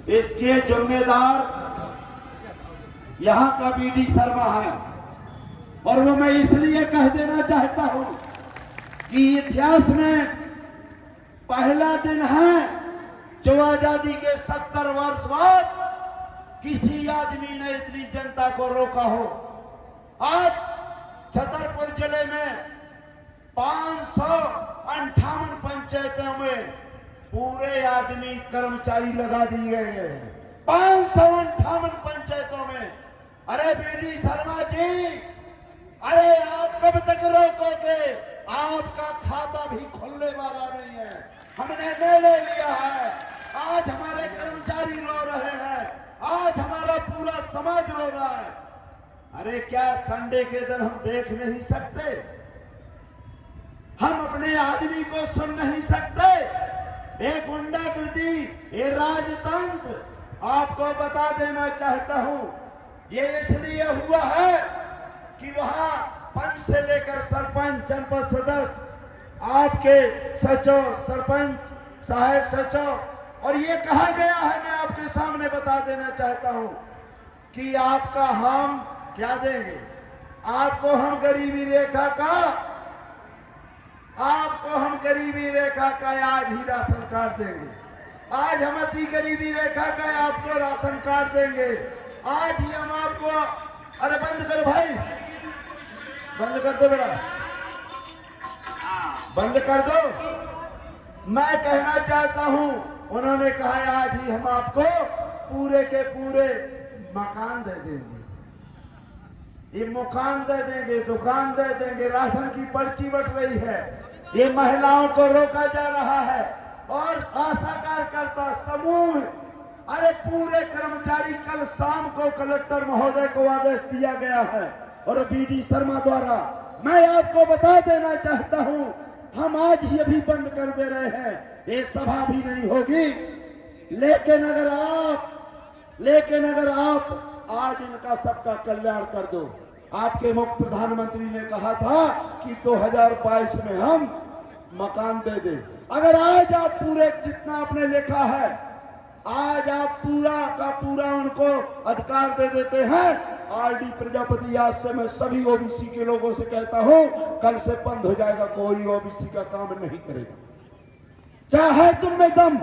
इसके जिम्मेदार यहाँ का बीडी शर्मा है। और वो मैं इसलिए कह देना चाहता हूं कि इतिहास में पहला दिन है जो आजादी के 70 वर्ष बाद किसी आदमी ने इतनी जनता को रोका हो। आज छतरपुर जिले में 558 पंचायतों में पूरे आदमी कर्मचारी लगा दिए गए हैं। 558 पंचायतों में। अरे बीडी शर्मा जी, अरे आप कब तक रोकोगे? आपका खाता भी खुलने वाला नहीं है। हमने निर्णय लिया है। आज हमारे कर्मचारी रो रहे हैं, आज हमारा पूरा समाज रो रहा है। अरे क्या संडे के दिन हम देख नहीं सकते? हम अपने आदमी को सुन नहीं सकते? ये गुंडागर्दी, ये राजतंत्र, आपको बता देना चाहता हूं, ये इसलिए हुआ है कि वहां पंच से लेकर सरपंच, जनपद सदस्य, आपके सचिव, सरपंच, सहायक सचिव, और ये कहा गया है, मैं आपके सामने बता देना चाहता हूं कि आपका हम क्या देंगे? आपको हम गरीबी रेखा का आज ही राशन कार्ड देंगे। आज हम अति गरीबी रेखा का आपको राशन कार्ड देंगे। आज ही हम आपको, अरे बंद कर भाई, बंद कर दो बेटा, बंद कर दो। मैं कहना चाहता हूं, उन्होंने कहा आज ही हम आपको पूरे के पूरे मकान दे देंगे, ये मकान दे देंगे, दुकान दे देंगे, राशन की पर्ची बट रही है। ये महिलाओं को रोका जा रहा है और आशा कार्यकर्ता समूह, अरे पूरे कर्मचारी, कल शाम को कलेक्टर महोदय को आदेश दिया गया है और बीडी शर्मा द्वारा, मैं आपको बता देना चाहता हूं, हम आज ही अभी बंद कर दे रहे हैं। ये सभा भी नहीं होगी। लेकिन अगर आप आज इनका सबका कल्याण कर दो। आपके मुख्य प्रधानमंत्री ने कहा था कि 2022 में हम मकान दे दें। अगर आज आप पूरे जितना आपने लिखा है, आज आप पूरा का पूरा उनको अधिकार दे देते हैं। आरडी प्रजापति, आज से मैं सभी ओबीसी के लोगों से कहता हूं, कल से बंद हो जाएगा, कोई ओबीसी का काम नहीं करेगा। क्या है तुम में दम?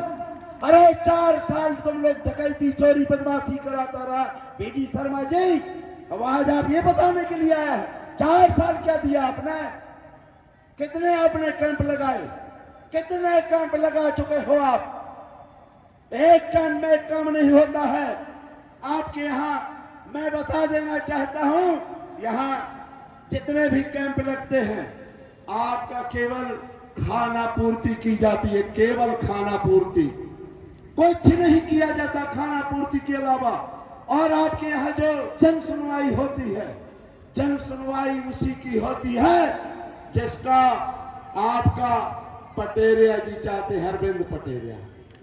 अरे 4 साल तुम लोग डकैती, चोरी, बदमाशी कराता रहा बीडी शर्मा जी। अब आज आप ये बताने के लिए आया है, 4 साल क्या दिया आपने? कितने आपने कैंप लगाए? कितने कैंप लगा चुके हो आप? एक कैंप में कम नहीं होता है आपके यहां। मैं बता देना चाहता हूं, यहां जितने भी कैंप लगते हैं, आपका केवल खाना पूर्ति की जाती है, केवल खाना पूर्ति, कुछ नहीं किया जाता खाना पूर्ति के अलावा। और आपके यहाँ जो जन सुनवाई होती है, जन सुनवाई उसी की होती है जिसका आपका पटेरिया जी चाहते हैं, अरविंद पटेरिया,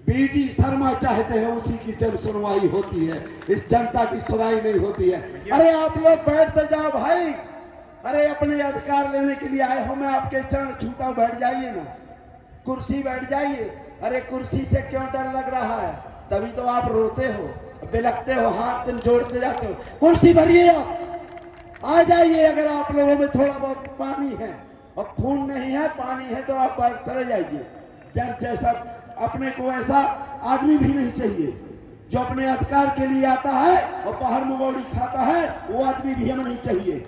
बीडी शर्मा चाहते हैं, उसी की जन सुनवाई होती है। इस जनता की सुनवाई नहीं होती है। अरे आप लोग बैठते जाओ भाई, अरे अपने अधिकार लेने के लिए आए हो, मैं आपके चरण छूता हूं, बैठ जाइए ना, कुर्सी बैठ जाइए। अरे कुर्सी से क्यों डर लग रहा है? तभी तो आप रोते हो, बिलखते हो, हाथ दिल जोड़ते जाते हो। कुर्सी भरिए, आप आ जाइए। अगर आप लोगों में थोड़ा बहुत पानी है और खून नहीं है, पानी है, तो आप चले जाइए। जब जैसा अपने को ऐसा आदमी भी नहीं चाहिए जो अपने अधिकार के लिए आता है और बाहर मुगौड़ी खाता है, वो आदमी भी हमें नहीं चाहिए।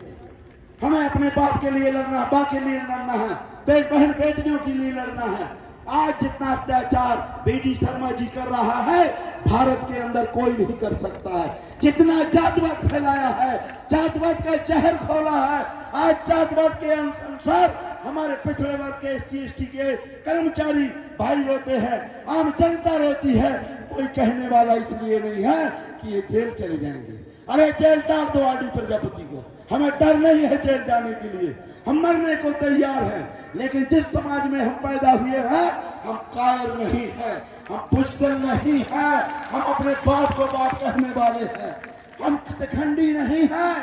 हमें अपने बाप के लिए लड़ना है, बाप के लिए लड़ना है, बहन बेटियों के लिए लड़ना है। आज जितना अत्याचार बीडी शर्मा जी कर रहा है, भारत के अंदर कोई नहीं कर सकता है। जितना जातवाद फैलाया है, जातवाद का जहर खोला है, आज जातवाद के अनुसार हमारे पिछड़े वर्ग के SC/ST के कर्मचारी भाई रोते हैं, आम जनता रोती है। कोई कहने वाला इसलिए नहीं है कि ये जेल चले जाएंगे। अरे जेल डाल दो आरडी प्रजापति को, हमें डर नहीं है जेल जाने के लिए, हम मरने को तैयार हैं। लेकिन जिस समाज में हम पैदा हुए हैं, हम कायर नहीं हैं, हम बुज़दिल नहीं हैं, हम अपने बाप को बाप कहने वाले हैं, हम शिखंडी नहीं हैं।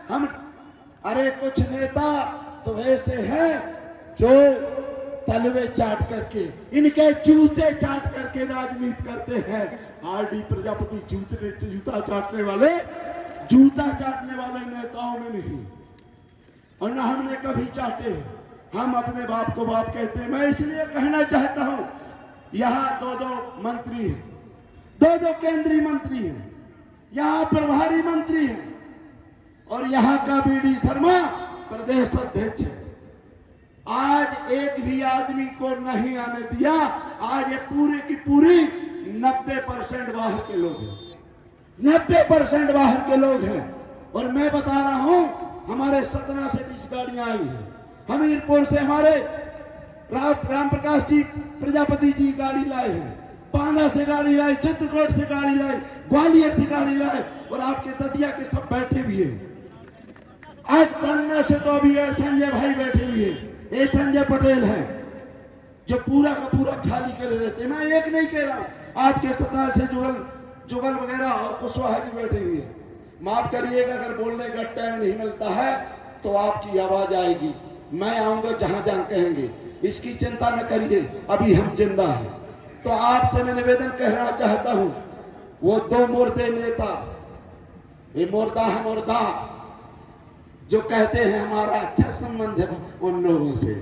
हम, अरे कुछ नेता तो ऐसे हैं जो तलवे चाट करके, इनके जूते चाट करके राजनीति करते हैं। आरडी प्रजापति जूता चाटने वाले नेताओं में नहीं, और न हमने कभी चाटे। हम अपने बाप को बाप कहते हैं। मैं इसलिए कहना चाहता हूं, यहां दो मंत्री हैं, दो केंद्रीय मंत्री हैं, यहां प्रभारी मंत्री हैं, और यहां का बीडी शर्मा प्रदेश अध्यक्ष है। आज एक भी आदमी को नहीं आने दिया। आज ये पूरी की पूरी 90% बाहर के लोग हैं, 90% बाहर के लोग हैं। और मैं बता रहा हूं, हमारे सतना से 20 गाड़ियां आई हैं, हमीरपुर से हमारे राम प्रकाश जी प्रजापति जी गाड़ी लाए हैं, बांदा से गाड़ी लाए, चित्रकूट से गाड़ी लाए, ग्वालियर से गाड़ी लाए, और आपके दतिया के सब बैठे भी हैं। आज पन्ना से तो अभी संजय भाई बैठे हुए हैं, ये संजय पटेल है जो पूरा का पूरा खाली करे रहते हैं। मैं एक नहीं कह रहा हूं, आपके सतना से जुगल वगैरह और कुशवाहा जी बैठे हुए हैं। माफ करिएगा अगर बोलने का टाइम नहीं मिलता है तो आपकी आवाज आएगी, मैं आऊंगा जहां जहां कहेंगे, इसकी चिंता न करिए, अभी हम जिंदा हैं। तो आपसे मैं निवेदन कहना चाहता हूं, वो 2 मुर्दे नेता, ये मुर्दा है मुर्दा, जो कहते हैं हमारा अच्छा संबंध है उन लोगों से।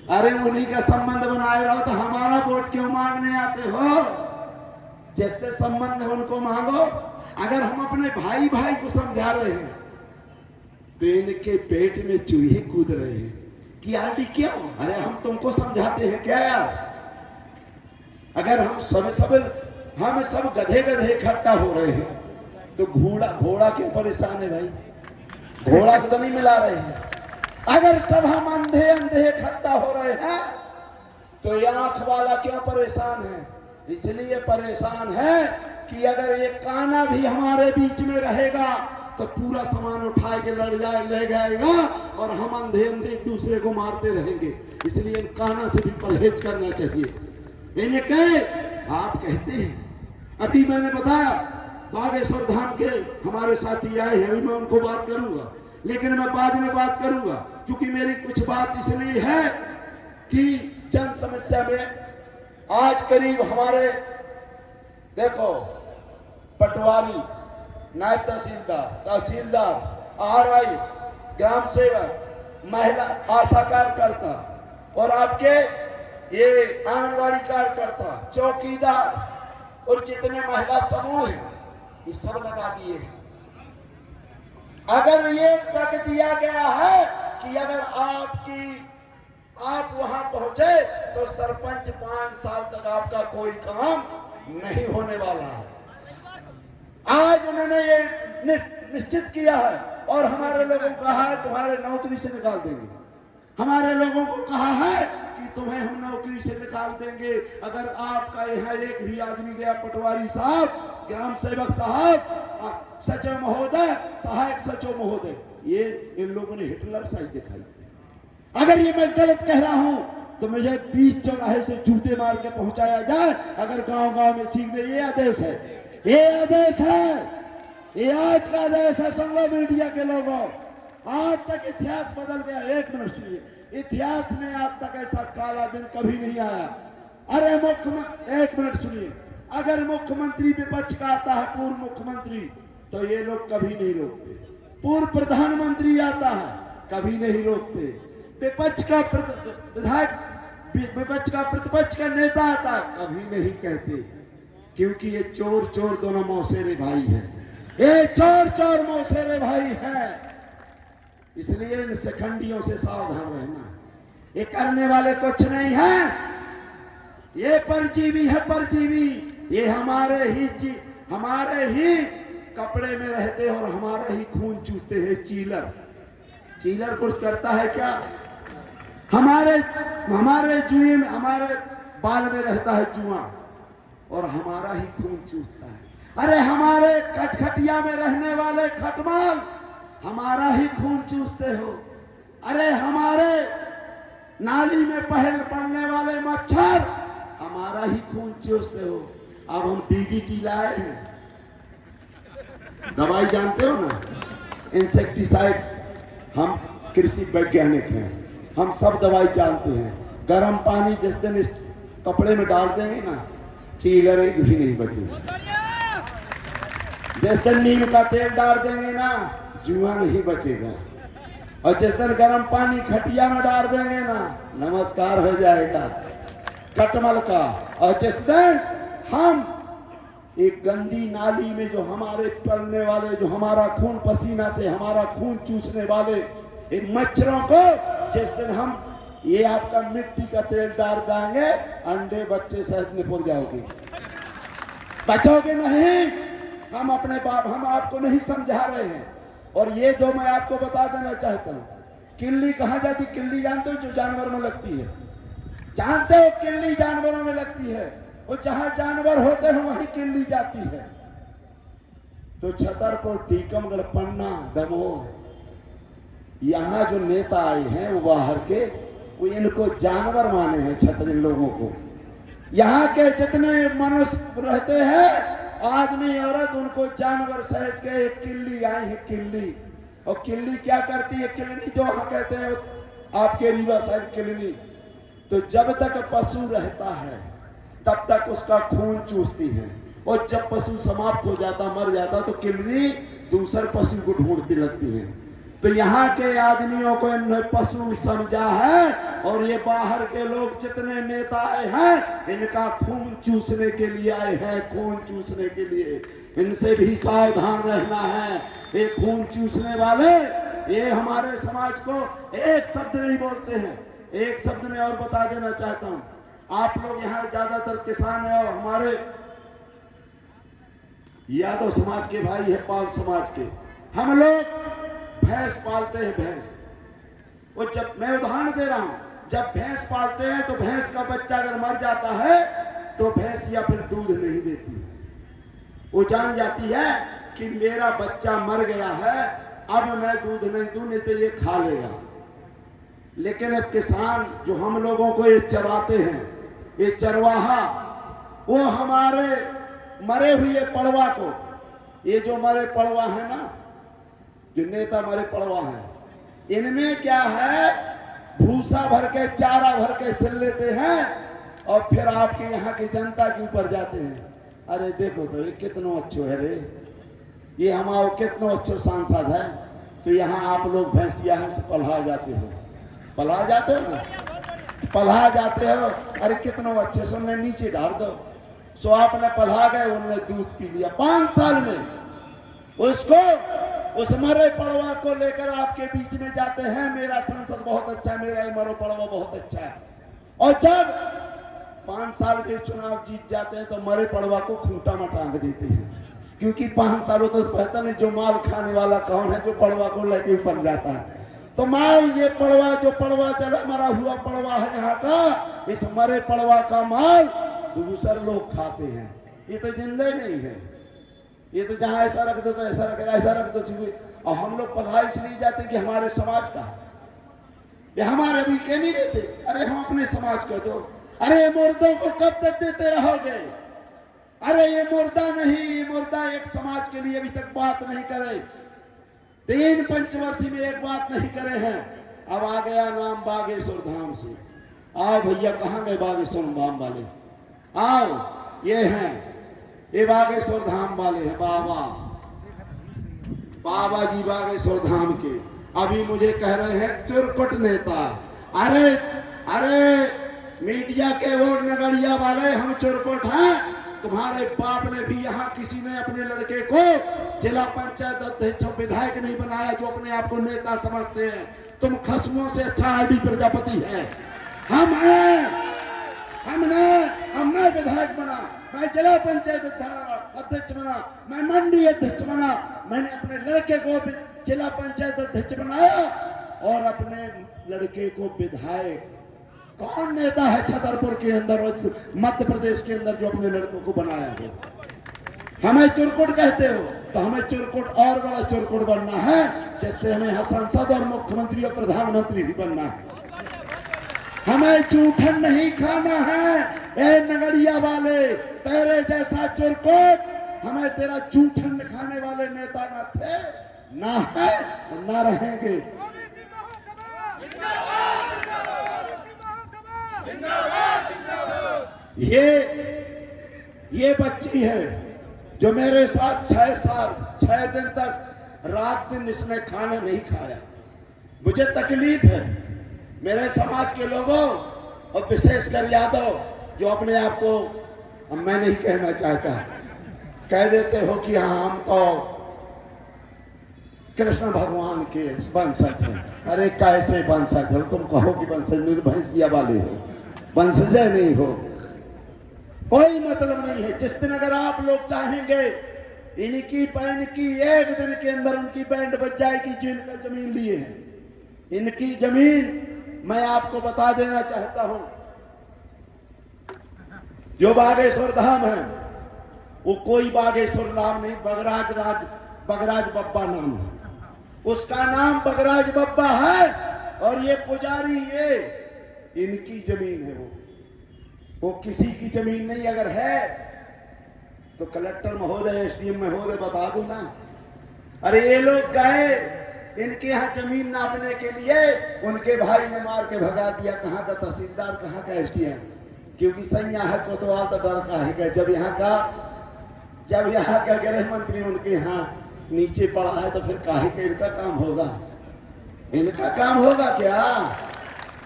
अरे उन्हीं का संबंध बनाए रहो तो हमारा वोट क्यों मांगने आते हो? जिससे संबंध है उनको मांगो। अगर हम अपने भाई भाई को समझा रहे हैं तो इनके पेट में चूहे कूद रहे हैं कि आरडी क्यों? अरे हम तुमको समझाते हैं क्या यार? अगर हम सब गधे इकट्ठा हो रहे हैं तो घोड़ा क्यों परेशान है भाई? घोड़ा को तो नहीं मिला रहे हैं। अगर सब हम अंधे इकट्ठा हो रहे हैं तो ये आंख वाला क्यों परेशान है? इसलिए परेशान है कि अगर ये काना भी हमारे बीच में रहेगा तो पूरा सामान उठा के ले जाएगा और हम अंधे एक दूसरे को मारते रहेंगे। इसलिए इन काना से भी परहेज करना चाहिए। इन्हें कहे आप कहते हैं, अभी मैंने बताया बागेश्वर धाम के हमारे साथी आए हैं, अभी मैं उनको बात करूंगा, लेकिन मैं बाद में बात करूंगा, क्योंकि मेरी कुछ बात इसलिए है कि जन समस्या में आज करीब हमारे देखो पटवारी, नायब तहसीलदार, आरआई, ग्राम सेवक, महिला आशा कार्यकर्ता और आपके ये आंगनवाड़ी कार्यकर्ता, चौकीदार और जितने महिला समूह हैं ये सब लगा दिए हैं। अगर ये तक दिया गया है कि अगर आप वहां पहुंचे तो सरपंच 5 साल तक आपका कोई काम नहीं होने वाला है। आज उन्होंने ये निश्चित किया है और हमारे लोगों को कहा है तुम्हारे नौकरी से निकाल देंगे। हमारे लोगों को कहा है कि तुम्हें हम नौकरी से निकाल देंगे अगर आपका यहाँ एक भी आदमी गया, पटवारी साहब, ग्राम सेवक साहब, सचिव महोदय, सहायक सचिव महोदय, ये इन लोगों ने हिटलर साइज दिखाई। अगर ये मैं गलत कह रहा हूं तो मुझे 20 चौराहे से जूते मार के पहुंचाया जाए। अगर गांव में सीख दे, ये आदेश है, ये आदेश है, ये आज का आदेश है। सुन लो मीडिया के लोगों, आज तक इतिहास बदल गया। 1 मिनट सुनिए, इतिहास में आज तक ऐसा काला दिन कभी नहीं आया। अरे 1 मिनट सुनिए, अगर मुख्यमंत्री विपक्ष का आता है, पूर्व मुख्यमंत्री, तो ये लोग कभी नहीं रोकते। पूर्व प्रधानमंत्री आता है, कभी नहीं रोकते। विपक्ष का विधायक, विपक्ष का प्रतिपक्ष का नेता आता है, कभी नहीं कहते, क्योंकि ये चोर दोनों मौसेरे भाई हैं। ये चोर मौसेरे भाई हैं। इसलिए इन शिखंडियों से सावधान रहना। ये करने वाले कुछ नहीं है, ये परजीवी है, परजीवी। ये हमारे ही कपड़े में रहते और हमारा ही खून चूसते हैं। चीलर कुछ करता है क्या? हमारे जुए में, हमारे बाल में रहता है जुआ और हमारा ही खून चूसता है। अरे हमारे खटखटिया में रहने वाले खटमाल हमारा ही खून चूसते हो। अरे हमारे नाली में पलने वाले मच्छर हमारा ही खून चूसते हो। अब हम डीडीटी लाए हैं, दवाई जानते हो ना, इंसेक्टिसाइड। हम कृषि वैज्ञानिक हैं, हम सब दवाई जानते हैं। गर्म पानी जिस दिन इस कपड़े में डाल देंगे ना, चीलर एक भी नहीं बचेगी। जिस दिन नीम का तेल डाल देंगे ना, जुआ नहीं बचेगा। और जिस दिन गर्म पानी खटिया में डाल देंगे ना, नमस्कार हो जाएगा कटमल का। और जिस दिन हम एक गंदी नाली में जो हमारे पलने वाले, जो हमारा खून पसीना से हमारा खून चूसने वाले इन मच्छरों को, जिस दिन हम ये आपका मिट्टी का तेल डाल देंगे, अंडे बच्चे शहद में पुर जाओगे, बचोगे नहीं। हम अपने बाप, हम आपको नहीं समझा रहे हैं। और ये जो मैं आपको बता देना चाहता हूं, किल्ली कहां जाती? किल्ली जानते हो? जो जानवर में लगती है, जानते हो? किल्ली जानवरों में लगती है। और जहां जानवर होते हैं वहीं किल्ली जाती है। तो छतरपुर, टीकमगढ़, पन्ना, दमोह, यहां जो नेता आए हैं वो बाहर के, वो इनको जानवर माने हैं छतर लोगों को। यहाँ के जितने मनुष्य रहते हैं, आदमी औरत, उनको जानवर समझ के। एक किल्ली आई है, किल्ली। और किल्ली क्या करती है? किल्ली जो वहां कहते हैं आपके रीवा साइड किल्ली, तो जब तक पशु रहता है तब तक उसका खून चूसती है। और जब पशु समाप्त हो जाता, मर जाता, तो किल्ली दूसरे पशु को ढूंढती लगती है। तो यहाँ के आदमियों को इन्होंने पशु समझा है। और ये बाहर के लोग जितने नेता आए हैं, इनका खून चूसने के लिए आए हैं, खून चूसने के लिए। इनसे भी सावधान रहना है। ये खून चूसने वाले, ये हमारे समाज को एक शब्द नहीं बोलते हैं। एक शब्द में और बता देना चाहता हूं, आप लोग यहाँ ज्यादातर किसान है और हमारे यादव समाज के भाई है, पाल समाज के। हम लोग भैंस पालते हैं, भैंस। और जब मैं उदाहरण दे रहा हूं, जब भैंस पालते हैं तो भैंस का बच्चा अगर मर जाता है तो भैंस या फिर दूध नहीं देती। वो जान जाती है कि मेरा बच्चा मर गया है, अब मैं दूध नहीं दूं, नहीं तो ये खा लेगा। लेकिन अब किसान जो हम लोगों को ये चराते हैं, ये चरवाहा, वो हमारे मरे हुए पड़वा को, ये जो मरे पड़वा है ना, जो नेता मरे पड़वा है, इनमें क्या है, भूसा भर के, चारा भर के सिल लेते हैं और फिर आपके यहाँ की जनता के ऊपर जाते हैं। अरे देखो तो ये कितना अच्छो है रे, ये हमारा कितना अच्छो सांसद है। तो यहाँ आप लोग भैंसिया है से पल्हा जाते हो, पल्हा जाते हो ना, पल्हा जाते हो। अरे कितना अच्छे से उन्हें नीचे डाल दो, सो आपने पल्हा गए, उन्होंने दूध पी लिया 5 साल में। उसको, उस मरे पड़वा को लेकर आपके बीच में जाते हैं, मेरा संसद बहुत अच्छा है, मेरा ये मरो पड़वा बहुत अच्छा है। और जब 5 साल के चुनाव जीत जाते हैं तो मरे पड़वा को खूंटा में टांग देते हैं, क्योंकि 5 सालों तक पता नहीं जो माल खाने वाला कौन है, जो पड़वा को लेके बन जाता है। तो माल, ये पड़वा, जो पड़वा चला, मरा हुआ पड़वा है यहाँ का, इस मरे पड़वा का माल दूसरे लोग खाते हैं। ये तो जिंदे नहीं है, ये तो जहां ऐसा रख दो तो ऐसा रख, ऐसा रख दो। और हम लोग पढ़ा इसलिए जाते कि हमारे समाज का, ये हमारे अभी कह नहीं देते, अरे हम अपने समाज का दो। अरे मुर्दों को कब तक देते रहोगे? अरे ये मुर्दा नहीं, ये मुर्दा एक समाज के लिए अभी तक बात नहीं करे, 3 पंचवर्षीय में एक बात नहीं करे हैं। अब आ गया नाम बागेश्वर धाम से। आओ भैया, कहाँ गए बागेश्वर धाम वाले? आओ, ये हैं, ये बागेश्वर धाम वाले हैं, बाबा, बाबा जी बागेश्वर धाम के। अभी मुझे कह रहे हैं चुरकुट नेता। अरे अरे मीडिया के वो नगरिया वाले, हम चुरकुट हैं? तुम्हारे बाप ने भी यहाँ किसी ने अपने लड़के को जिला पंचायत अध्यक्ष, विधायक नहीं बनाया, जो अपने आप को नेता समझते हैं। तुम खसुओं से अच्छा आरडी प्रजापति है। हम हैं, हमने विधायक बना, मैं जिला पंचायत अध्यक्ष बना, मैं मंडी अध्यक्ष बना, मैंने अपने लड़के को जिला पंचायत अध्यक्ष बनाया और अपने लड़के को विधायक। कौन नेता है छतरपुर के अंदर और मध्य प्रदेश के अंदर जो अपने लड़कों को बनाया है? हमें चुरकुट कहते हो, तो हमें चुरकुट और बड़ा चुरकुट बनना है, जिससे हमें सांसद और मुख्यमंत्री और प्रधानमंत्री भी बनना है। हमें जूठन नहीं खाना है। ए नगरिया वाले, तेरे जैसा चुरकुट, हमें तेरा जूठन खाने वाले नेता ना थे, ना है, ना रहेंगे। ये बच्ची है जो मेरे साथ 6 साल 6 दिन तक रात दिन इसने खाना नहीं खाया। मुझे तकलीफ है मेरे समाज के लोगों और विशेषकर यादव जो अपने आप को, अब मैं नहीं कहना चाहता, कह देते हो कि हाँ हम तो कृष्ण भगवान के वंशज हैं। अरे कैसे वंशज हो तुम? कहो कि वंशज निर्भैंसिया वाले हो, वंशजय नहीं हो, कोई मतलब नहीं है। जिस दिन अगर आप लोग चाहेंगे इनकी पैन की एक दिन के अंदर उनकी बैंड बज जाएगी जो इनका जमीन लिए हैं। इनकी जमीन मैं आपको बता देना चाहता हूं, जो बागेश्वर धाम है वो कोई बागेश्वर नाम नहीं, बगराज बब्बा नाम है। उसका नाम बगराज बब्बा है और ये पुजारी ये इनकी जमीन है। वो किसी की जमीन नहीं। अगर है तो कलेक्टर महोदय, एसडीएम महोदय बता दो ना। अरे ये लोग गए इनके यहाँ जमीन नापने के लिए, उनके भाई ने मार के भगा दिया। कहाँ का तहसीलदार, कहाँ का एसडीएम, क्योंकि सैया है कोतवाल तो डर का है। जब यहाँ का गृह मंत्री उनके यहाँ नीचे पड़ा है तो फिर काहे के इनका काम होगा? इनका काम होगा क्या?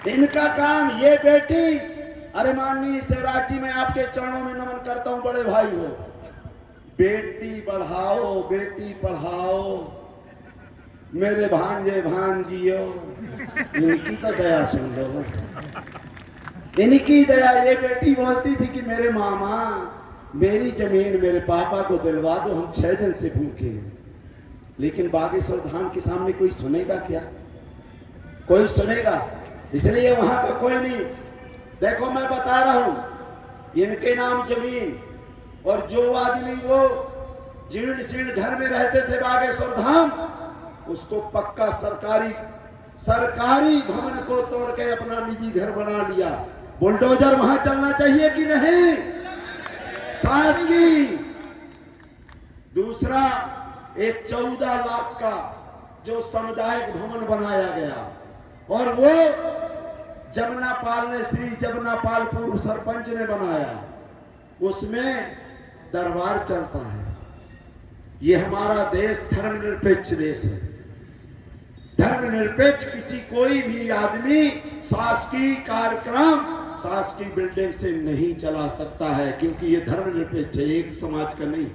इनका काम ये बेटी, अरे माननीय शिवराज जी मैं आपके चरणों में नमन करता हूं, बड़े भाई हो। बेटी बढ़ाओ, बेटी पढ़ाओ, मेरे भांजे भांजियो, इनकी तो दया सुन लो, इनकी दया। ये बेटी बोलती थी कि मेरे मामा मेरी जमीन मेरे पापा को दिलवा दो, हम 6 दिन से भूखे हैं। लेकिन बागेश्वर धाम के सामने कोई सुनेगा क्या? कोई सुनेगा? इसलिए वहां का कोई नहीं। देखो मैं बता रहा हूं, इनके नाम जमीन, और जो आदमी वो जीर्ण शीर्ण घर में रहते थे बागेश्वर धाम, उसको पक्का सरकारी भवन को तोड़ के अपना निजी घर बना लिया। बुलडोजर वहां चलना चाहिए कि नहीं? शासकीय। दूसरा, एक 14 लाख का जो सामुदायिक भवन बनाया गया, और वो जमुनापाल ने, श्री जमुनापाल पूर्व सरपंच ने बनाया, उसमें दरबार चलता है। ये हमारा देश धर्मनिरपेक्ष देश है। धर्मनिरपेक्ष किसी कोई भी आदमी शासकीय कार्यक्रम शासकीय बिल्डिंग से नहीं चला सकता है, क्योंकि ये धर्मनिरपेक्ष है, एक समाज का नहीं।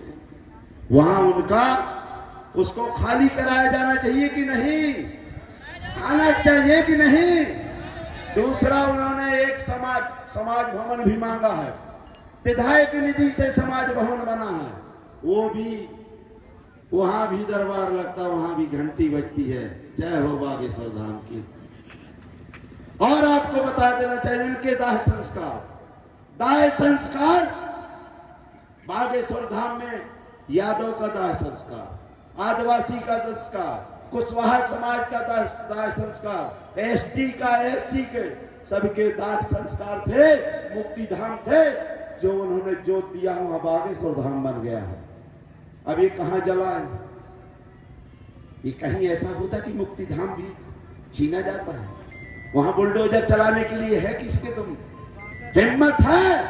वहां उनका उसको खाली कराया जाना चाहिए कि नहीं? खाना चाहिए कि नहीं? दूसरा, उन्होंने एक समाज भवन भी मांगा है, विधायक निधि से समाज भवन बना है, वो भी, वहां भी दरबार लगता, वहां भी घंटी बजती है। जय हो बागेश्वर धाम की। और आपको बता देना चाहिए इनके दाह संस्कार बागेश्वर धाम में, यादव का दाह संस्कार, आदिवासी का संस्कार, कुशवाहा समाज का दाह संस्कार, एसटी का, एससी के, सबके दाह संस्कार थे, मुक्ति धाम थे, जो उन्होंने जोत दिया, वहां बागेश्वर धाम बन गया है। अब ये कहां जला है? ये कहीं ऐसा होता कि मुक्ति धाम भी छीना जाता है? वहां बुलडोजर चलाने के लिए है किसके तुम? हिम्मत है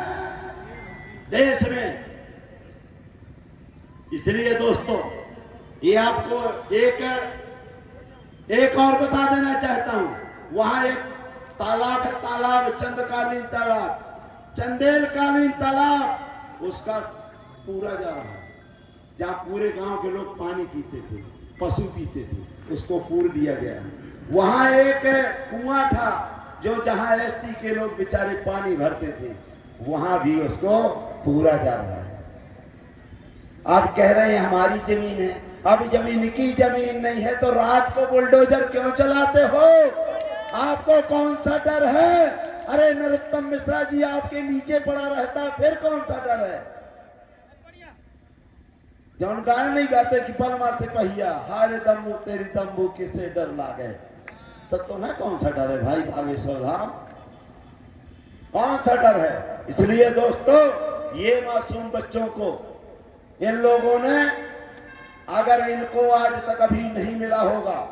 देश में। इसलिए दोस्तों, ये आपको एक और बता देना चाहता हूं। वहां एक तालाब है, तालाब चंद्रकालीन तालाब, चंदेलकालीन तालाब, उसका पूरा जा रहा है, जहां पूरे गांव के लोग पानी पीते थे, पशु पीते थे, उसको पूर दिया गया। वहां एक कुआं था जो जहां एससी के लोग बेचारे पानी भरते थे, वहां भी उसको पूरा जा रहा है। आप कह रहे हैं हमारी जमीन है, अब जमीन की जमीन नहीं है तो रात को बुलडोजर क्यों चलाते हो? आपको कौन सा डर है? अरे नरोत्तम मिश्रा जी आपके नीचे पड़ा रहता, फिर कौन सा डर है? जौन गाना नहीं गाते कि बलमा से पहिया हारे दम्बू तेरी दम्बू किसे डर लागे, तो तुम्हें कौन सा डर है भाई? बागेश्वर धाम कौन सा डर है? इसलिए दोस्तों, ये मासूम बच्चों को इन लोगों ने, अगर इनको आज तक अभी नहीं मिला होगा,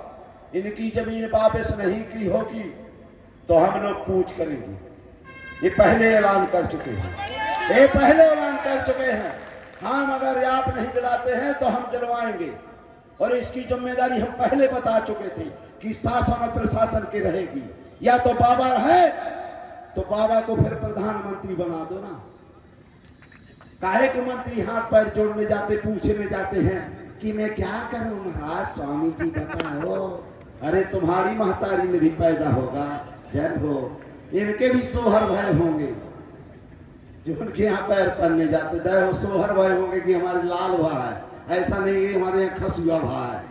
इनकी जमीन वापस नहीं की होगी, तो हम लोग कूच करेंगे। ये पहले ऐलान कर चुके हैं, ये पहले ऐलान कर चुके हैं। हम अगर आप नहीं दिलाते हैं तो हम दिलवाएंगे, और इसकी जिम्मेदारी हम पहले बता चुके थे कि शासन और प्रशासन की रहेगी। या तो बाबा है तो बाबा को फिर प्रधानमंत्री बना दो ना। काहे के मंत्री हाथ पैर जोड़ने जाते, पूछने जाते हैं कि मैं क्या करूं महाराज, स्वामी जी बताओ। अरे तुम्हारी महतारी में भी पैदा होगा जब हो, इनके भी सोहर भय होंगे जो उनके यहाँ पैर पड़ने जाते, दया सोहर भय होंगे कि हमारे लाल भा है। ऐसा नहीं है हमारे यहाँ खसुआ भा है,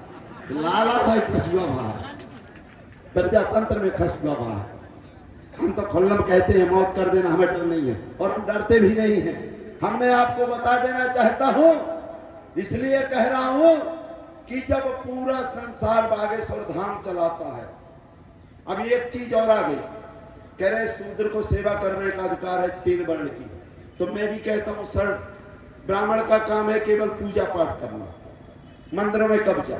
लाला भाई खसुआ भा है, प्रजातंत्र में खसुआ भा है। हम तो खुल्लम कहते हैं मौत कर देना, हमें डर नहीं है और हम डरते भी नहीं हैं। हमने आपको बता देना चाहता हूं, इसलिए कह रहा हूं कि जब पूरा संसार बागेश्वर धाम चलाता है, अब एक चीज और आ गई, कह रहे शूद्र को सेवा करने का अधिकार है 3 वर्ण की। तो मैं भी कहता हूं सर, ब्राह्मण का काम है केवल पूजा पाठ करना, मंदिरों में कब्जा।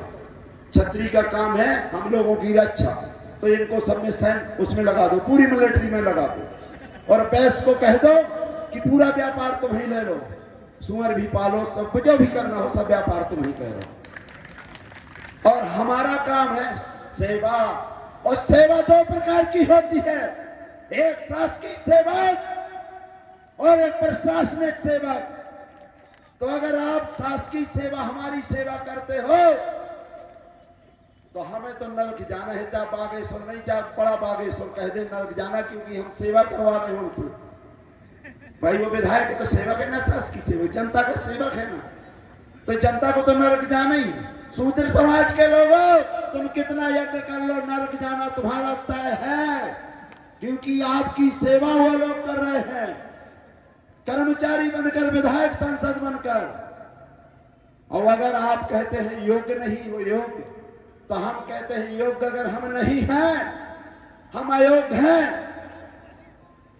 क्षत्रिय का काम है हम लोगों की रक्षा, तो इनको सब में सैन्य उसमें लगा दो, पूरी मिलिट्री में लगा दो। और वैश्य को कह दो कि पूरा व्यापार तुम ही ले लो, सुअर भी पालो, सब जो भी करना हो सब व्यापार तुम ही करो। और हमारा काम है सेवा, और सेवा 2 प्रकार की होती है, एक शासकीय सेवक और एक प्रशासनिक सेवक। तो अगर आप शासकीय सेवा हमारी सेवा करते हो तो हमें तो नरक जाना है, चाहे बागेश्वर नहीं चाहे बड़ा बागेश्वर कह दे नरक जाना, क्योंकि हम सेवा करवा रहे हैं उनसे। भाई वो विधायक है तो सेवक है ना, शासकीय सेवक जनता का सेवक है ना, तो जनता को तो नरक जाना ही। शूद्र समाज के लोगों, तुम कितना यज्ञ कर लो, नरक जाना तुम्हारा तय है, क्योंकि आपकी सेवा वो लोग कर रहे हैं, कर्मचारी बनकर, विधायक सांसद बनकर। और अगर आप कहते हैं योग्य नहीं हो योग्य, तो हम कहते हैं योग्य अगर हम नहीं हैं, हम अयोग्य हैं,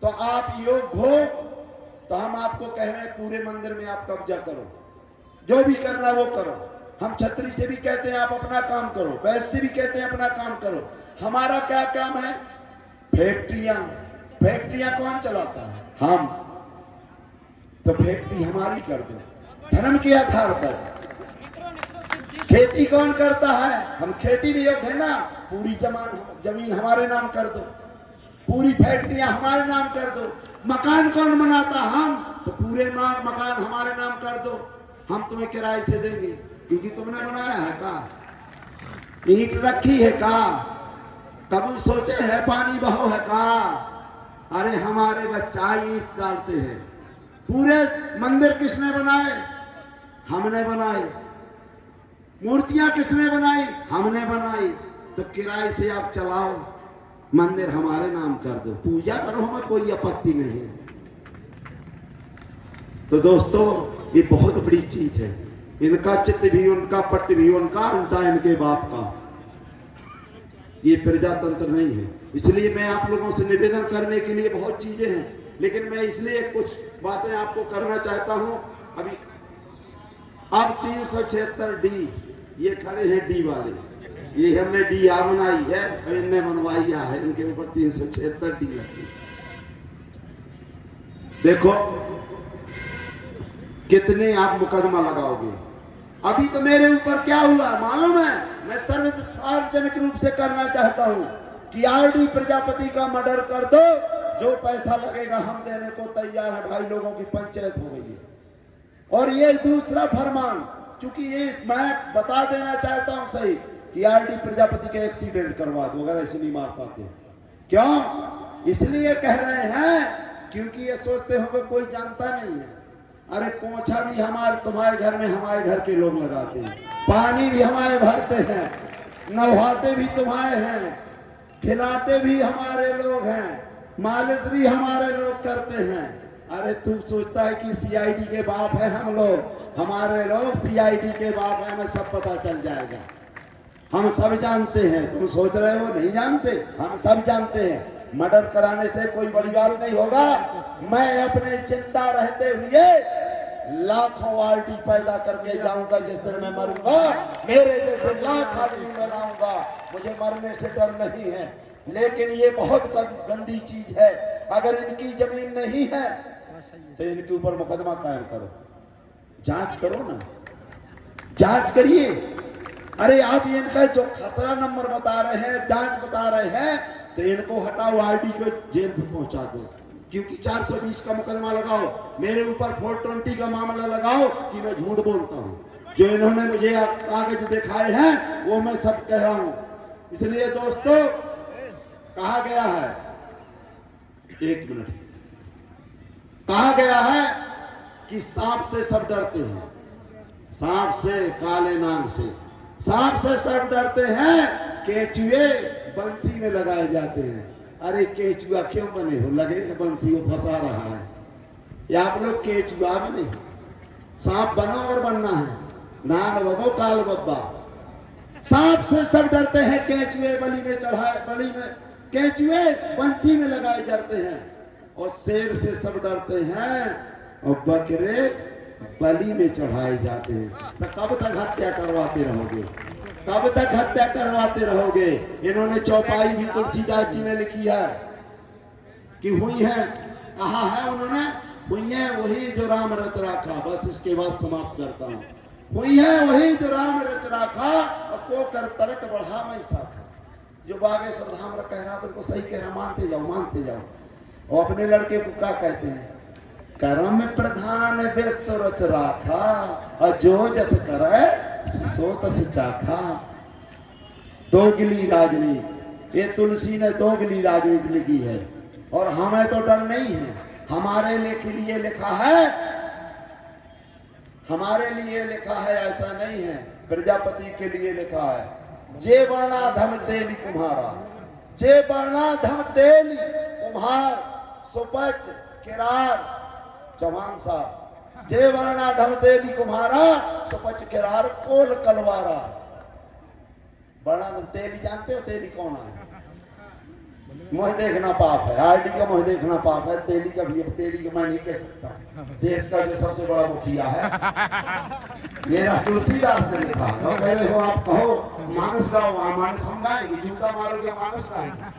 तो आप योग्य हो, तो हम आपको कह रहे हैं पूरे मंदिर में आप कब्जा करो, जो भी करना वो करो। हम क्षत्रिय से भी कहते हैं आप अपना काम करो, वैश्य से भी कहते हैं अपना काम करो। हमारा क्या काम है? फैक्ट्रियां कौन चलाता है? हम। तो फैक्ट्री हमारी कर दो धर्म के आधार पर। खेती कौन करता है? हम खेती भी योग्य है ना, पूरी जमीन हमारे नाम कर दो, पूरी फैक्ट्रियां हमारे नाम कर दो। मकान कौन बनाता? हम। तो पूरे मकान हमारे नाम कर दो, हम तुम्हें किराए से देंगे, क्योंकि तुमने बनाया है का, ईंट रखी है का, कभी सोचे है पानी बहो है का? अरे हमारे बच्चा ईंट डालते हैं। पूरे मंदिर किसने बनाए? हमने बनाए। मूर्तियां किसने बनाई? हमने बनाई। तो किराए से आप चलाओ, मंदिर हमारे नाम कर दो, पूजा करो, हमें कोई आपत्ति नहीं। तो दोस्तों ये बहुत बड़ी चीज है, इनका चित्त भी उनका, पट्ट भी उनका, उल्टा इनके बाप का। ये प्रजातंत्र नहीं है। इसलिए मैं आप लोगों से निवेदन करने के लिए बहुत चीजें हैं, लेकिन मैं इसलिए कुछ बातें आपको करना चाहता हूं। अभी अब 376 डी, ये खड़े हैं डी वाले, ये हमने डी आ बनाई है, इनने बनवाई है, इनके ऊपर 376 डी लगी। देखो कितने आप मुकदमा लगाओगे। अभी तो मेरे ऊपर क्या हुआ मालूम है? मैं सार्वजनिक रूप से करना चाहता हूं कि आरडी प्रजापति का मर्डर कर दो, जो पैसा लगेगा हम देने को तैयार है। भाई लोगों की पंचायत हो गई है। और ये दूसरा फरमान, चूंकि ये मैं बता देना चाहता हूं सही कि आरडी प्रजापति के एक्सीडेंट करवा दो अगर ऐसे नहीं मार पाते। क्यों? इसलिए कह रहे हैं क्योंकि ये सोचते होंगे कोई जानता नहीं है। अरे पोछा भी हमारे तुम्हारे घर में हमारे घर के लोग लगाते हैं, पानी भी हमारे भरते हैं, नहाते भी तुम्हारे हैं, खिलाते भी हमारे लोग हैं, मालिश भी हमारे लोग करते हैं। अरे तू सोचता है कि सीआईडी के बाप है हम लोग? हमारे लोग सीआईडी के बाप है, हमें सब पता चल जाएगा, हम सब जानते हैं। तुम सोच रहे हो नहीं जानते? हम सब जानते हैं। मर्डर कराने से कोई बड़ी बात नहीं होगा। मैं अपने चिंता रहते हुए लाखों आरडी पैदा करके जाऊंगा। जिस दिन मैं मरूंगा मेरे जैसे लाख आदमी बनाऊंगा, मुझे मरने से डर नहीं है। लेकिन ये बहुत गंदी चीज है अगर इनकी जमीन नहीं है तो इनके ऊपर मुकदमा कायम करो, जांच करो ना, जांच करिए। अरे आप इनका जो खसरा नंबर बता रहे हैं, जांच बता रहे हैं, तो इनको हटाओ, आरडी को जेल में पहुंचा दो, क्योंकि 420 का मुकदमा लगाओ, मेरे ऊपर 420 का मामला लगाओ कि मैं झूठ बोलता हूं। जो इन्होंने मुझे कागज दिखाए हैं वो मैं सब कह रहा हूं। इसलिए दोस्तों कहा गया है, एक मिनट, कहा गया है कि सांप से सब डरते हैं, सांप से, काले नाग से, सांप से सब डरते हैं, केचुए बंसी में लगाए जाते हैं। अरे केचुआ क्यों बने हो, लगे कि बंसी को फंसा रहा है, या आप लोग केचुआ बने, सांप बनो अगर बनना है, नाग बनो, काल बब्बा। सांप से सब डरते हैं, केचुए बलि में चढ़ाए, बलि में केचुए बंसी में लगाए जाते हैं, और शेर से सब डरते हैं, और बकरे बलि में चढ़ाए जाते हैं। तो कब तक हत्या करवाते रहोगे, कब तक हत्या करवाते रहोगे? इन्होंने चौपाई भी तुलसीदास जी ने लिखी है कि हुई है, कहा है उन्होंने, हुई है वही जो राम रच राखा। बस इसके बाद समाप्त करता हूं। हुई है वही जो राम रच राखा, और को कर तर्क बढ़ा मैं साखा। जो बागेश्वर धाम कह रहा, बिल्कुल सही कह रहा, मानते जाओ, मानते जाओ। और अपने लड़के को क्या कहते हैं, कर्म प्रधान विश्व रच राखा, और जो जस करे सो तस चाखा। दोगली राजनीति, ये तुलसी ने दोगली राजनीति लिखी है, और हमें तो डर नहीं है। हमारे लिए लिखा है, हमारे लिए लिखा है, ऐसा नहीं है। प्रजापति के लिए लिखा है, जे वर्णाधम तेली कुम्हारा, जे वर्णाधम तेली कुम्हार, सुपच किरार जवान साहब, जे वर्णाधम तेली कुम्हारा, सुपच किरार कोल कलवारा। वर्णाधम तेली जानते हो, तेली कौन है? मोह देखना पाप है, आरडी का मोह देखना पाप है, तेली का भी। तेली का मैं नहीं कह सकता, देश का जो सबसे बड़ा मुखिया है मेरा तुलसीदास ने लिखा। और कह रहे हो आप कहो मानस गाओ, मानस हम गाएंगे, जूता मारोगे मानस गाएंगे,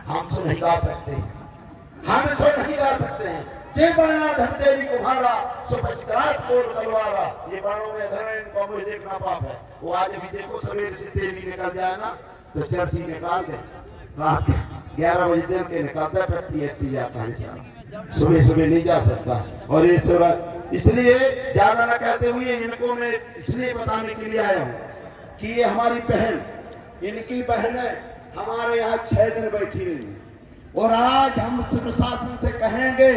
हम सो नहीं गा सकते, हम सो नहीं गा सकते हैं। जे वर्णा धम तेली कुम्हारा, सुपच किरार कोल कलवारा। ये वर्णों में धर्म, इनको मोह देखना पाप है। वो आज भी देखो, सवेरे से तेली निकल जाए ना तो चरसी निकाल दे, रात के 11 बजे देर के निकालता है, टट्टी जाता है बेचारा, सुबह सुबह नहीं जा सकता। और ये इसलिए ज्यादा न कहते हुए इनको मैं इसलिए बताने के लिए आया हूँ कि ये हमारी बहन, इनकी बहनें हमारे यहाँ 6 दिन बैठी रही, और आज हम प्रशासन से कहेंगे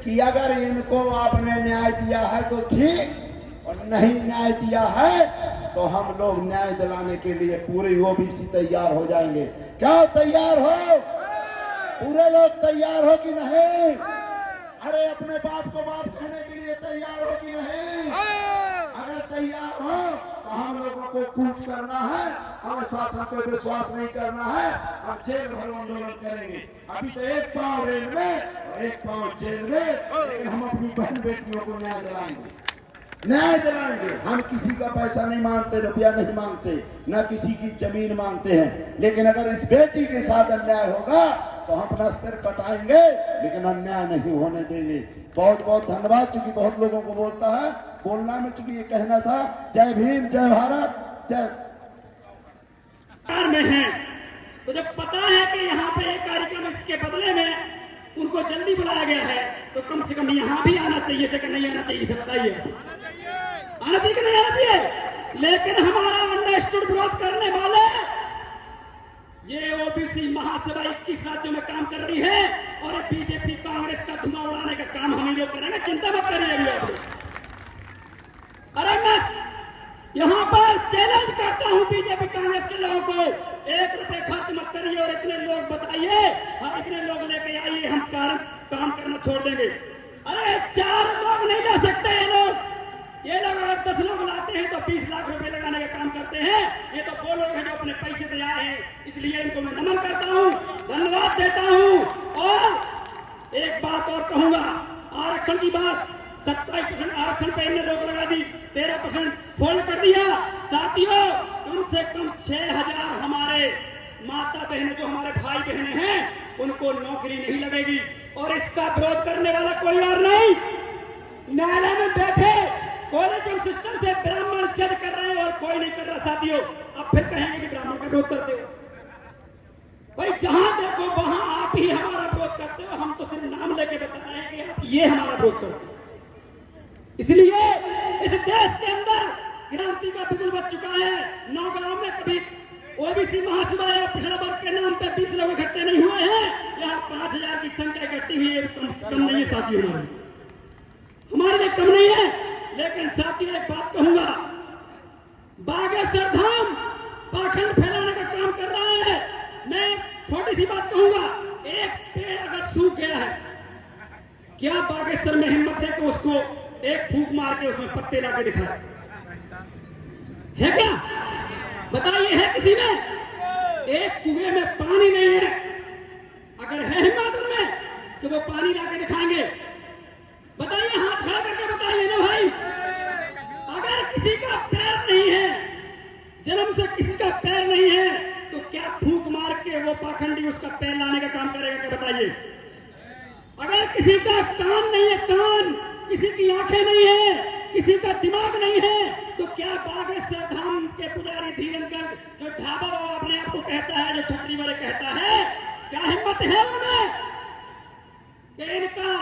कि अगर इनको आपने न्याय दिया है तो ठीक, और नहीं न्याय दिया है तो हम लोग न्याय दिलाने के लिए पूरे ओबीसी तैयार हो जाएंगे। क्या तैयार हो? पूरे लोग तैयार हो कि नहीं? अरे अपने बाप को बाप कहने के लिए तैयार हो कि नहीं? अगर तैयार हो तो हम लोगों को कूच करना है, हमें शासन पर विश्वास नहीं करना है, हम जेल भरो आंदोलन करेंगे। अभी तो एक पांव रेल में और एक पांव जेल में, लेकिन हम अपनी बहन बेटियों को न्याय दिलाएंगे, न्याय दिलाएंगे। हम किसी का पैसा नहीं मांगते, रुपया नहीं मांगते, न किसी की जमीन मांगते हैं, लेकिन अगर इस बेटी के साथ अन्याय होगा तो हम अपना सिर कटाएंगे, लेकिन अन्याय नहीं होने देंगे। बहुत बहुत धन्यवाद। चूंकि बहुत लोगों को बोलना में चूंकि ये कहना था, जय भीम, जय भारत, जय में है। तो जब पता है कि यहाँ पे एक कार्यक्रम इसके बदले में उनको जल्दी बुलाया गया है, तो कम से कम यहाँ भी आना चाहिए था कि नहीं आना चाहिए था? बताइए, आना चाहिए कि नहीं आना चाहिए? लेकिन हमारा अंडरस्टूड विरोध करने वाले, ये ओबीसी महासभा 21 राज्यों में काम कर रही है, और बीजेपी कांग्रेस का धुआं उड़ाने का काम हम लोग करेंगे, चिंता मत करिए अभी आप। अरे मैं यहाँ पर चैलेंज करता हूँ बीजेपी कांग्रेस के लोगों को, 1 रुपए खर्च मत करिए और इतने लोग बताइए, हाँ इतने लोग लेके आइए, हम काम करना छोड़ देंगे। अरे 4 लोग नहीं ला सकते ये लोग अगर 10 लोग लाते हैं तो 20 लाख रुपए लगाने का काम करते हैं। ये तो वो लोग हैं जो अपने पैसे से आए हैं, इसलिए इनको मैं नमन करता हूँ, धन्यवाद देता हूँ। और एक बात और कहूंगा, आरक्षण की बात, 27% आरक्षण पे इन्हें रोक लगा दी, 13% होल्ड कर दिया। साथियों, कम से कम 6000 हमारे माता बहनें, जो हमारे भाई बहनें हैं, उनको नौकरी नहीं लगेगी। और इसका विरोध करने वाला कोई और नहीं, न्यायालय में बैठे कॉलेजियम सिस्टम से ब्राह्मण जज कर रहे हैं और कोई नहीं कर रहा साथियों। अब फिर कहेंगे कि ब्राह्मण का विरोध करते हो। भाई जहां देखो वहां आप ही हमारा विरोध करते हो, हम तो सिर्फ नाम लेके बता रहे हैं कि आप ये हमारा विरोध करते हो। इसलिए इस देश के अंदर क्रांति का बिगुल बच चुका है। नौगांव में कभी ओबीसी महासभा या पिछड़ा वर्ग के नाम पे 20 लोग इकट्ठे नहीं हुए हैं। यहाँ 5000 की संख्या इकट्ठी हुई है, कम नहीं है साथियों, हमारे लिए कम नहीं है। लेकिन साथियों एक बात कहूंगा, बागेश्वर धाम पाखंड फैलाने का काम कर रहा है। मैं छोटी सी बात कहूंगा, एक पेड़ अगर सूख गया है, क्या बागेश्वर में हिम्मत है कि उसको एक फूंक मार के उसमें पत्ते लाके दिखाए? है क्या? बताइए, है किसी में? एक कुएं में पानी नहीं है, अगर है हिम्मत उनमें तो वो पानी लाके दिखाएंगे। बताइए, हाथ खड़ा करके बताइए ना भाई। अगर किसी का पैर नहीं है, जन्म से किसी का पैर नहीं है, तो क्या फूंक मार के वो पाखंडी उसका पैर लाने का काम करेगा? क्या बताइए? अगर किसी का कान नहीं है, कान, किसी की आंखें नहीं है, किसी का दिमाग नहीं है, तो क्या बागेश्वर धाम के पुजारी धीरनगढ़ जो ढाबा वाला अपने आप को कहता है, जो छतरी वाले कहता है, क्या हिम्मत है उनमें कि इनका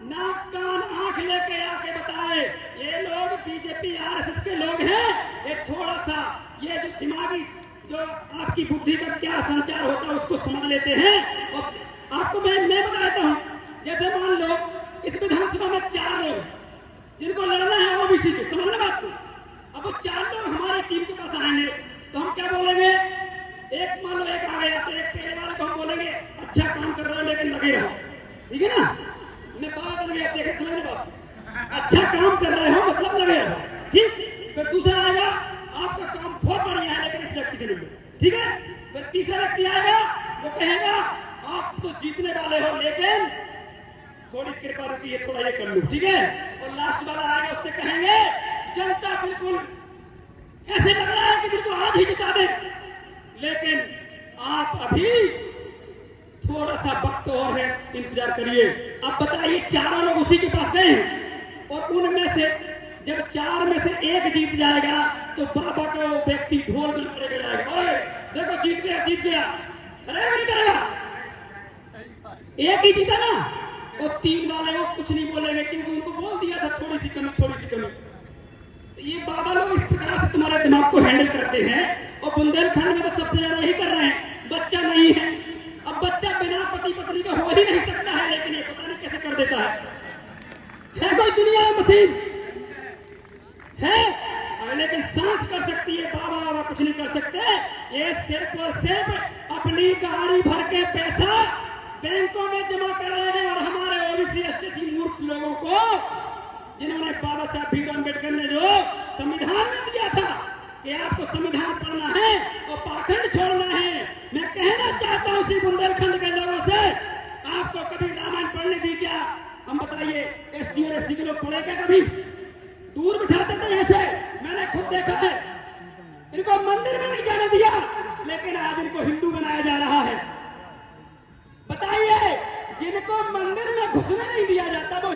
नाक कान आंख लेके आके बताए? ये लोग बीजेपी आरएसएस के लोग हैं। ये थोड़ा सा ये जो दिमागी जो आपकी बुद्धि का क्या संचार होता है उसको समझ लेते हैं। और आपको मैं बताता हूं, जैसे मान लो इस विधानसभा में 4 लोग जिनको लड़ना है ओबीसी के, समझना बात को। अब वो 4 लोग हमारी टीम के पास आएंगे तो हम क्या बोलेंगे? एक मान लो एक आ गया तो एक पहले वाले को हम बोलेंगे अच्छा काम कर रहे हो लेकिन लगे रहो, ठीक है ना? मैं बात बन गया, देखे समझने बात, अच्छा काम कर रहे हो मतलब लगे रहो, ठीक। फिर दूसरा आएगा, आपका काम बहुत बढ़िया है लेकिन इस व्यक्ति से नहीं, ठीक है। फिर तीसरा व्यक्ति आएगा, वो कहेगा आप तो जीतने वाले हो लेकिन थोड़ी कृपा रुकी, थोड़ा ये कर लो, ठीक है। और लास्ट वाला आएगा, उससे कहेंगे जनता बिल्कुल ऐसे लग रहा है कि बिल्कुल आज ही जिता दे, लेकिन आप अभी थोड़ा सा वक्त और है, इंतजार करिए। अब बताइए, 4 लोग उसी के पास गए और उनमें से जब 4 में से 1 जीत जाएगा तो बाबा को व्यक्ति ढोल बजाने जाएगा, ओए देखो जीत गया, जीत गया, करेगा नहीं करेगा? एक ही जीता ना, और 3 वाले वो कुछ नहीं बोलेंगे क्योंकि उनको बोल दिया था थोड़ी सी कमी, थोड़ी सी कमी। ये बाबा लोग इस प्रकार से तुम्हारे दिमाग को हैंडल करते हैं। और बुंदेलखंड में तो सबसे ज्यादा यही कर रहे हैं, बच्चा नहीं है। अब बच्चा बिना पति पत्नी का हो ही नहीं सकता है, लेकिन ये पता नहीं कैसे कर देता है कोई दुनिया में मशीन है, लेकिन सांस कर सकती है, बाबा बाबा कुछ नहीं कर सकते। ये सिर्फ और सिर्फ अपनी गाड़ी भर के पैसा बैंकों में जमा कर रहे हैं। और हमारे ओबीसी एसटी मूर्ख लोगों को, जिन्होंने बाबा साहब भीमराव अम्बेडकर ने जो संविधान में दिया था कि आपको संविधान पढ़ना है और पाखंड छोड़ना है, मैं कहना चाहता हूं इसी बुंदेलखंड के लोगों से, आपको कभी रामायण पढ़ने दी क्या? हम बताइए, एसटी और एससी के लोग पढ़े क्या? कभी दूर बिठाते थे ऐसे, मैंने खुद देखा है। इनको मंदिर में नहीं जाने दिया, लेकिन आज इनको हिंदू बनाया जा रहा है। बताइए, जिनको मंदिर में घुसने नहीं दिया जाता वो